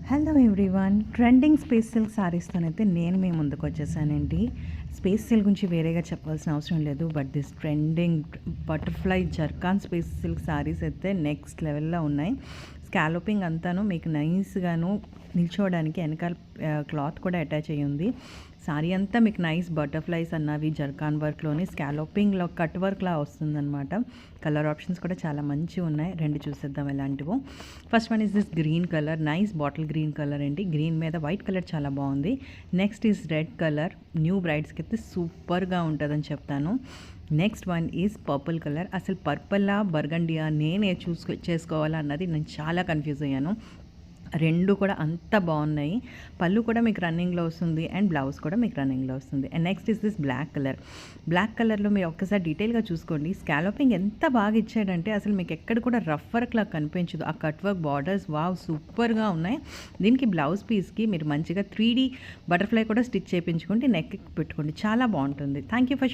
Hello everyone, trending space silk శారీస్తోనైతే నేను మీ ముందుకు వచ్చేసానండి. స్పేస్ సిల్క్ గురించి వేరేగా చెప్పాల్సిన అవసరం లేదు, but this trending butterfly zircon space silk saris అయితే నెక్స్ట్ లెవెల్లో ఉన్నాయి. స్కాలోపింగ్ అంతాను మీకు నైస్గాను నిల్చోవడానికి వెనకాల క్లాత్ కూడా అటాచ్ అయ్యి ఉంది. సారీ అంతా మీకు నైస్ బటర్ఫ్లైస్ అన్నవి జర్కాన్ వర్క్లోని స్కాలోపింగ్లో కట్ వర్క్లా వస్తుందన్నమాట. కలర్ ఆప్షన్స్ కూడా చాలా మంచిగా ఉన్నాయి. రెండు చూసేద్దాం ఎలాంటివో. First one is this green colour, nice bottle green colour అండి. గ్రీన్ మీద వైట్ కలర్ చాలా బాగుంది. Next is red colour, new బ్రైడ్స్కి అయితే సూపర్గా ఉంటుందని చెప్తాను. Next one is purple colour. అసలు పర్పుల్లా బర్గండియా నేనే చేసుకోవాలా అన్నది నేను చాలా కన్ఫ్యూజ్ అయ్యాను. రెండు కూడా అంత బాగున్నాయి. పళ్ళు కూడా మీకు రన్నింగ్లో వస్తుంది అండ్ బ్లౌజ్ కూడా మీకు రన్నింగ్లో వస్తుంది. And next is this black colour. Black కలర్లో మీరు ఒక్కసారి డీటెయిల్గా చూసుకోండి. స్కాలోపింగ్ ఎంత బాగా ఇచ్చాడంటే అసలు మీకు ఎక్కడ కూడా రఫ్ వర్క్ లాగా కనిపించదు. ఆ కట్ వర్క్ బార్డర్స్ వావ్ సూపర్గా ఉన్నాయి. దీనికి బ్లౌజ్ పీస్కి మీరు మంచిగా 3D బటర్ఫ్లై కూడా స్టిచ్ చేయించుకోండి, నెక్ పెట్టుకోండి, చాలా బాగుంటుంది. Thank you for